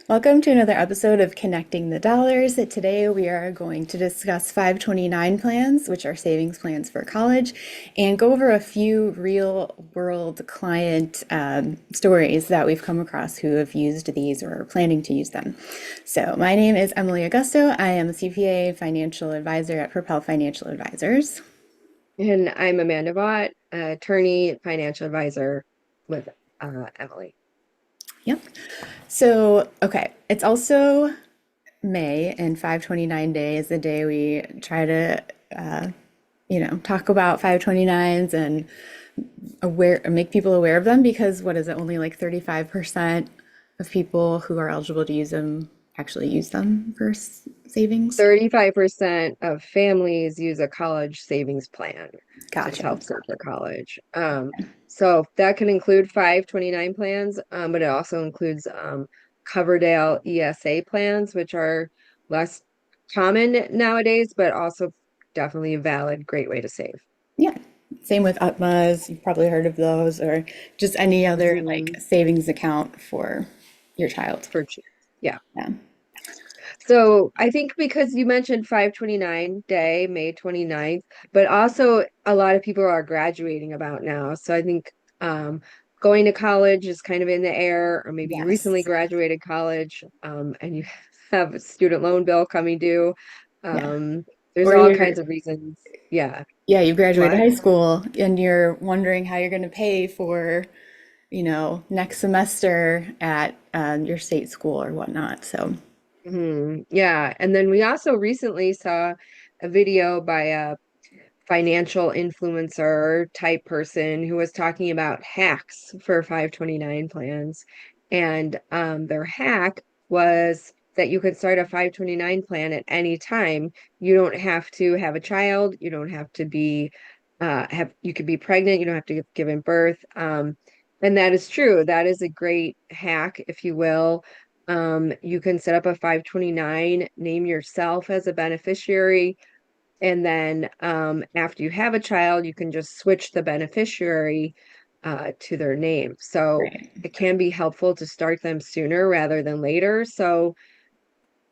Welcome to another episode of Connecting the Dollars. Today we are going to discuss 529 plans, which are savings plans for college, and go over a few real world client stories that we've come across who have used these or are planning to use them. So, my name is Emily Augusto. I am a CPA financial advisor at Propel Financial Advisors. And I'm Amanda Vaught, attorney, financial advisor with Emily. Yep. So, okay, it's also May, and 529 Day is the day we try to talk about 529s and make people aware of them because what is it, only like 35% of people who are eligible to use them actually use them for savings. 35% of families use a college savings plan to Gotcha. help save for college. So that can include 529 plans, but it also includes Coverdale ESA plans, which are less common nowadays, but also definitely a valid, great way to save. Yeah. Same with UTMAs. You've probably heard of those, or just any other like Mhm. savings account for your child. For yeah. Yeah. So I think because you mentioned 529 day, May 29th, but also a lot of people are graduating about now. So I think going to college is kind of in the air, or maybe you recently Yes. graduated college and you have a student loan bill coming due. Yeah. There's Or all you're kinds of reasons. Yeah. Yeah, you graduated What? high school and you're wondering how you're going to pay for, next semester at your state school or whatnot. So, Yeah. And then we also recently saw a video by a financial influencer type person who was talking about hacks for 529 plans. And their hack was that you could start a 529 plan at any time. You don't have to have a child. You don't have to be you could be pregnant. You don't have to give given birth. And that is true. That is a great hack, if you will. You can set up a 529, name yourself as a beneficiary, and then after you have a child, you can just switch the beneficiary to their name. So right. it can be helpful to start them sooner rather than later. So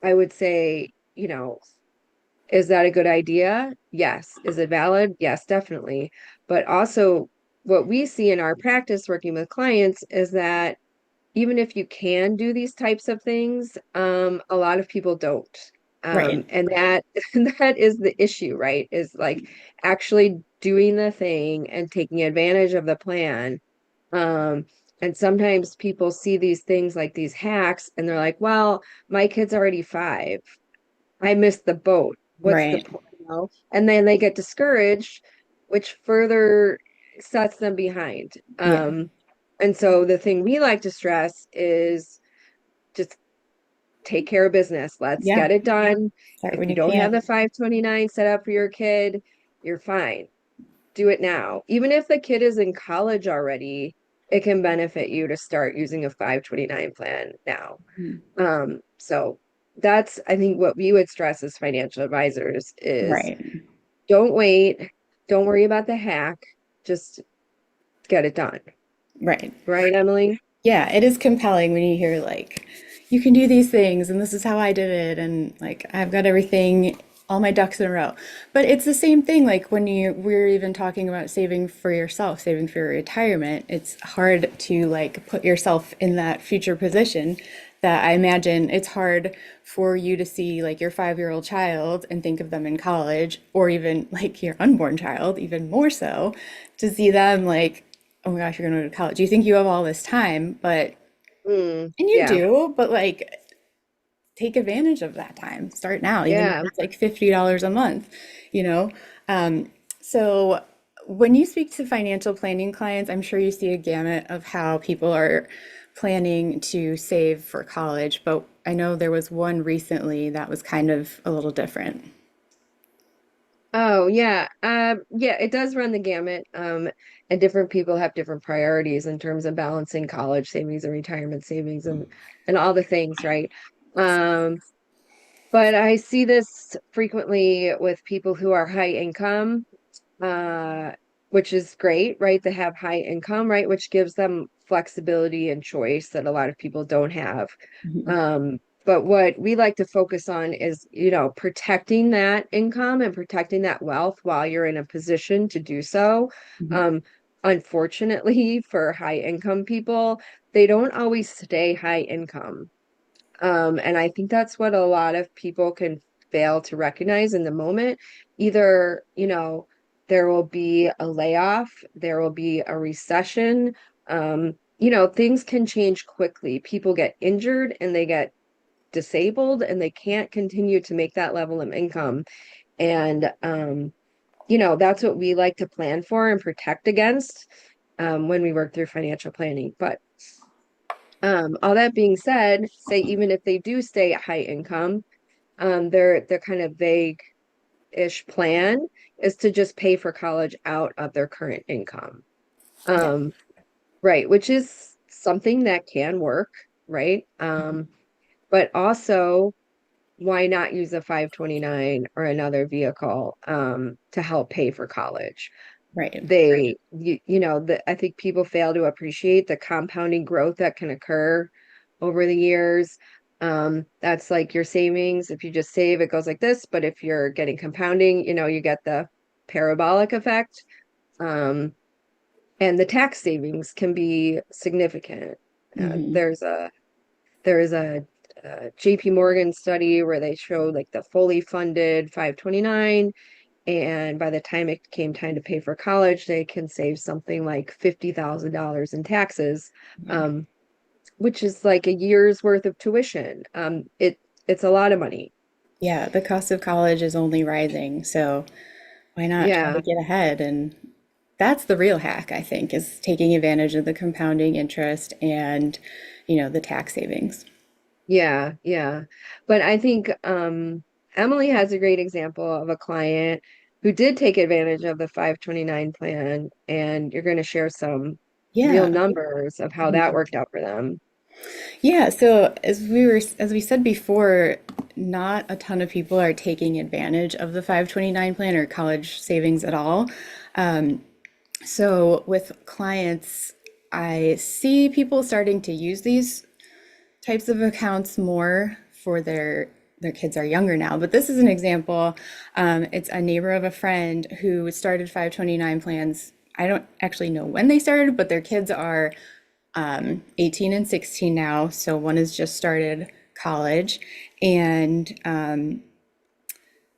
I would say, is that a good idea? Yes. Is it valid? Yes, definitely. But also, what we see in our practice working with clients is that even if you can do these types of things, a lot of people don't. Right. And that that is the issue, right? Is like actually doing the thing and taking advantage of the plan. Um, and sometimes people see these things like these hacks and they're like, well, my kid's already 5. I missed the boat. What's the Right. point? And then they get discouraged, which further sets them behind. Yeah. And so the thing we like to stress is just take care of business. Let's Yeah. get it done. Start If when you you don't have the can. 529 set up for your kid, you're fine. Do it now. Even if the kid is in college already, it can benefit you to start using a 529 plan now. Mhm. So that's, I think, what we would stress as financial advisors is Right. don't wait, don't worry about the hack, just get it done. Right. Right, Emily? Yeah, it is compelling when you hear like you can do these things and this is how I did it and like I've got everything all my ducks in a row. But it's the same thing like when we're even talking about saving for yourself, saving for your retirement, it's hard to like put yourself in that future position that I imagine it's hard for you to see like your 5-year-old child and think of them in college or even like your unborn child, even more so, to see them like oh my gosh, you're going to go to college. You think you have all this time, but, and you Yeah, do, but like take advantage of that time. Start now, even if yeah. it's like $50 a month, you know? So when you speak to financial planning clients, I'm sure you see a gamut of how people are planning to save for college, but I know there was one recently that was kind of a little different. Oh, yeah. Yeah, it does run the gamut. And different people have different priorities in terms of balancing college savings and retirement savings and all the things, right? Um, but I see this frequently with people who are high income, uh, which is great, right? They have high income, right? Which gives them flexibility and choice that a lot of people don't have. Mhm. But what we like to focus on is, protecting that income and protecting that wealth while you're in a position to do so. Mhm. Um, Unfortunately, for high income people, they don't always stay high income. And I think that's what a lot of people can fail to recognize in the moment. Either, there will be a layoff, there will be a recession. Things can change quickly. People get injured and they get disabled and they can't continue to make that level of income. And, that's what we like to plan for and protect against when we work through financial planning. But all that being said, say even if they do stay at high income, their kind of vague-ish plan is to just pay for college out of their current income. Yeah. Um, right, which is something that can work, right? But also, why not use a 529 or another vehicle to help pay for college? Right. I think people fail to appreciate the compounding growth that can occur over the years. That's like your savings. If you just save, it goes like this. But if you're getting compounding, you get the parabolic effect. Um, and the tax savings can be significant. Uh, Hmm. there's a there's a JP Morgan study where they showed like the fully funded 529, and by the time it came time to pay for college, they can save something like $50,000 in taxes, Wow. um, which is like a year's worth of tuition. It's a lot of money. Yeah, the cost of college is only rising, so why not try to Yeah, get ahead? And that's the real hack, I think, is taking advantage of the compounding interest and, the tax savings. yeah. But I think Emily has a great example of a client who did take advantage of the 529 plan, and you're going to share some real Yeah. numbers of how that Mhm. worked out for them. Yeah, so as we said before, not a ton of people are taking advantage of the 529 plan or college savings at all. So with clients, I see people starting to use these types of accounts more for their kids are younger now. But this is an example. It's a neighbor of a friend who started 529 plans. I don't actually know when they started, but their kids are 18 and 16 now. So one has just started college, and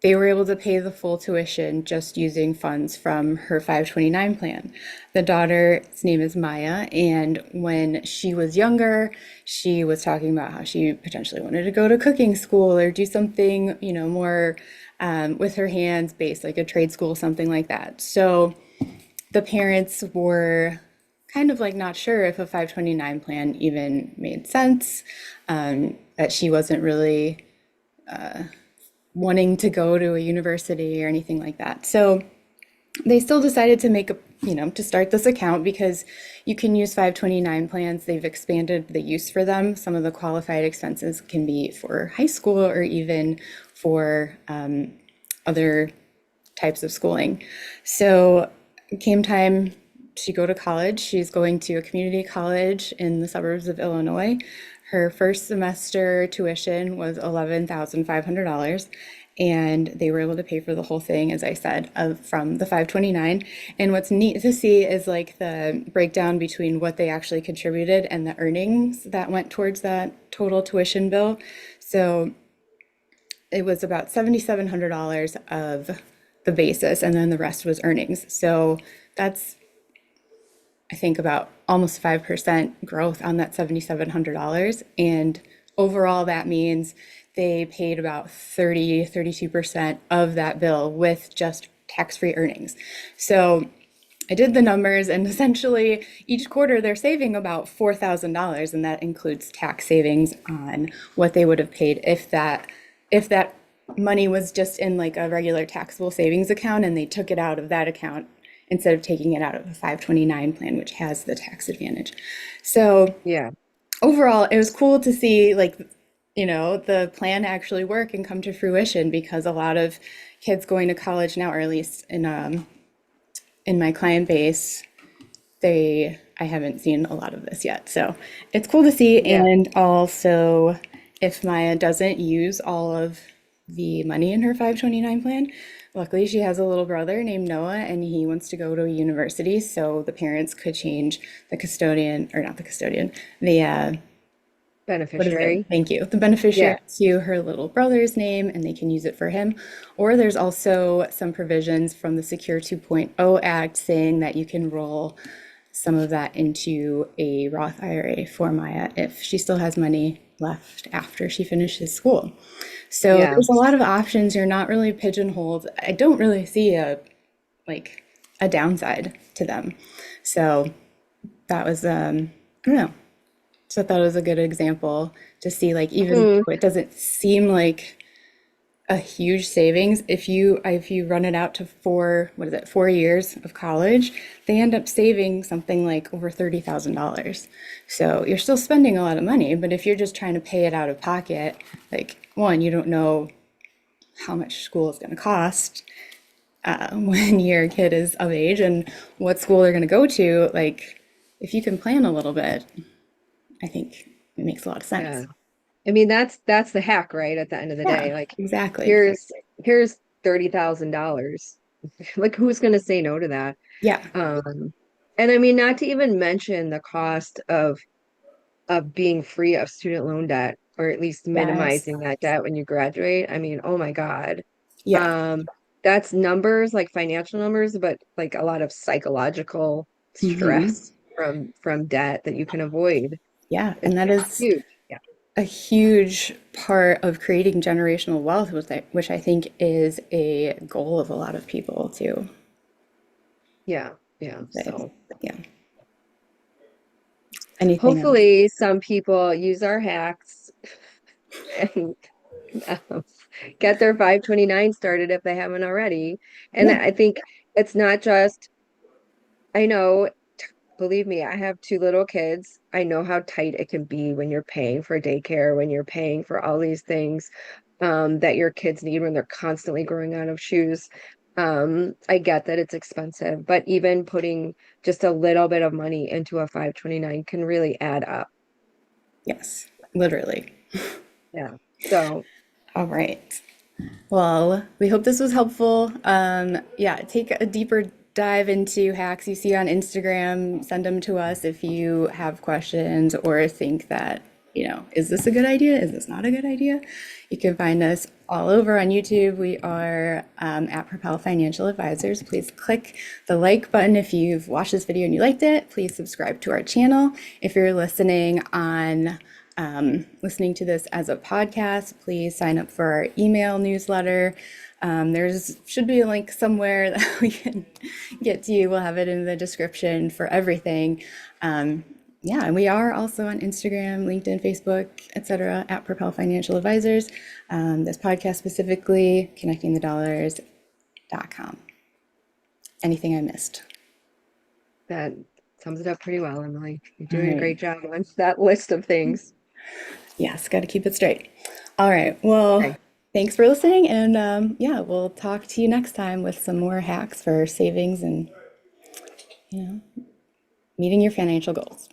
they were able to pay the full tuition just using funds from her 529 plan. The daughter's name is Maya, and when she was younger, she was talking about how she potentially wanted to go to cooking school or do something, more with her hands based, like a trade school, something like that. So the parents were kind of like not sure if a 529 plan even made sense, that she wasn't really wanting to go to a university or anything like that. So they still decided to to start this account because you can use 529 plans. They've expanded the use for them. Some of the qualified expenses can be for high school or even for other types of schooling. So it came time to go to college. She's going to a community college in the suburbs of Illinois. Her first semester tuition was $11,500, and they were able to pay for the whole thing, as I said, from the 529. And what's neat to see is like the breakdown between what they actually contributed and the earnings that went towards that total tuition bill. So it was about $7,700 of the basis, and then the rest was earnings. So that's, I think, about almost 5% growth on that $7,700. And overall, that means they paid about 32% of that bill with just tax-free earnings. So I did the numbers, and essentially each quarter they're saving about $4,000, and that includes tax savings on what they would have paid if that money was just in like a regular taxable savings account and they took it out of that account instead of taking it out of a 529 plan, which has the tax advantage. So Yeah. overall, it was cool to see like the plan actually work and come to fruition, because a lot of kids going to college now, or at least in my client base, they I haven't seen a lot of this yet. So it's cool to see. Yeah. And also, if Maya doesn't use all of the money in her 529 plan, luckily she has a little brother named Noah and he wants to go to a university. So the parents could change the custodian, or not the custodian, the what is it? Beneficiary. Thank you. The beneficiary Yeah. to her little brother's name, and they can use it for him. Or there's also some provisions from the Secure 2.0 Act saying that you can roll some of that into a Roth IRA for Maya if she still has money left after she finishes school. So Yeah. there's a lot of options. You're not really pigeonholed. I don't really see like a downside to them. So that was I don't know. So I thought it was a good example to see, like, even Mhm. though it doesn't seem like a huge savings, if you run it out to four, what is it, 4 years of college, they end up saving something like over $30,000. So you're still spending a lot of money, but if you're just trying to pay it out of pocket, like, one, you don't know how much school is going to cost when your kid is of age and what school they're going to go to. Like, if you can plan a little bit, I think it makes a lot of Yeah. sense. I mean, that's the hack, right? At the end of the Yeah, day, like exactly. here's $30,000. Like who's going to say no to that? Yeah. Um, and I mean, not to even mention the cost of being free of student loan debt, or at least Yes. minimizing that debt when you graduate. I mean, oh my God. Yeah. Um, that's numbers, like financial numbers, but like a lot of psychological Hmm. stress from debt that you can avoid. Yeah. It's And that is huge. Yeah. a huge part of creating generational wealth, which I think is a goal of a lot of people too. Yeah. Yeah. But So yeah. Anything else? hopefully some people use our hacks and um, get their 529 started if they haven't already. And Yeah. I think it's not just, I know, believe me, I have two little kids. I know how tight it can be when you're paying for daycare, when you're paying for all these things that your kids need when they're constantly growing out of shoes. I get that it's expensive, but even putting just a little bit of money into a 529 can really add up. Yes. Literally. Yeah. So, All right. Well, we hope this was helpful. Yeah, take a deeper dive into hacks you see on Instagram. Send them to us if you have questions or think that, is this a good idea? Is this not a good idea? You can find us all over on YouTube. We are at Propel Financial Advisors. Please click the like button if you've watched this video and you liked it. Please subscribe to our channel. If you're listening to this as a podcast, please sign up for our email newsletter. There's should be a link somewhere that we can get to you. We'll have it in the description for everything. Yeah, and we are also on Instagram, LinkedIn, Facebook, etc. at Propel Financial Advisors. This podcast specifically, connectingthedollars.com. Anything I missed? that sums it up pretty well, Emily. You're All doing a right. great job on that list of things. Yes, got to keep it straight. All right. Well, Okay. thanks for listening. And yeah, we'll talk to you next time with some more hacks for savings and, meeting your financial goals.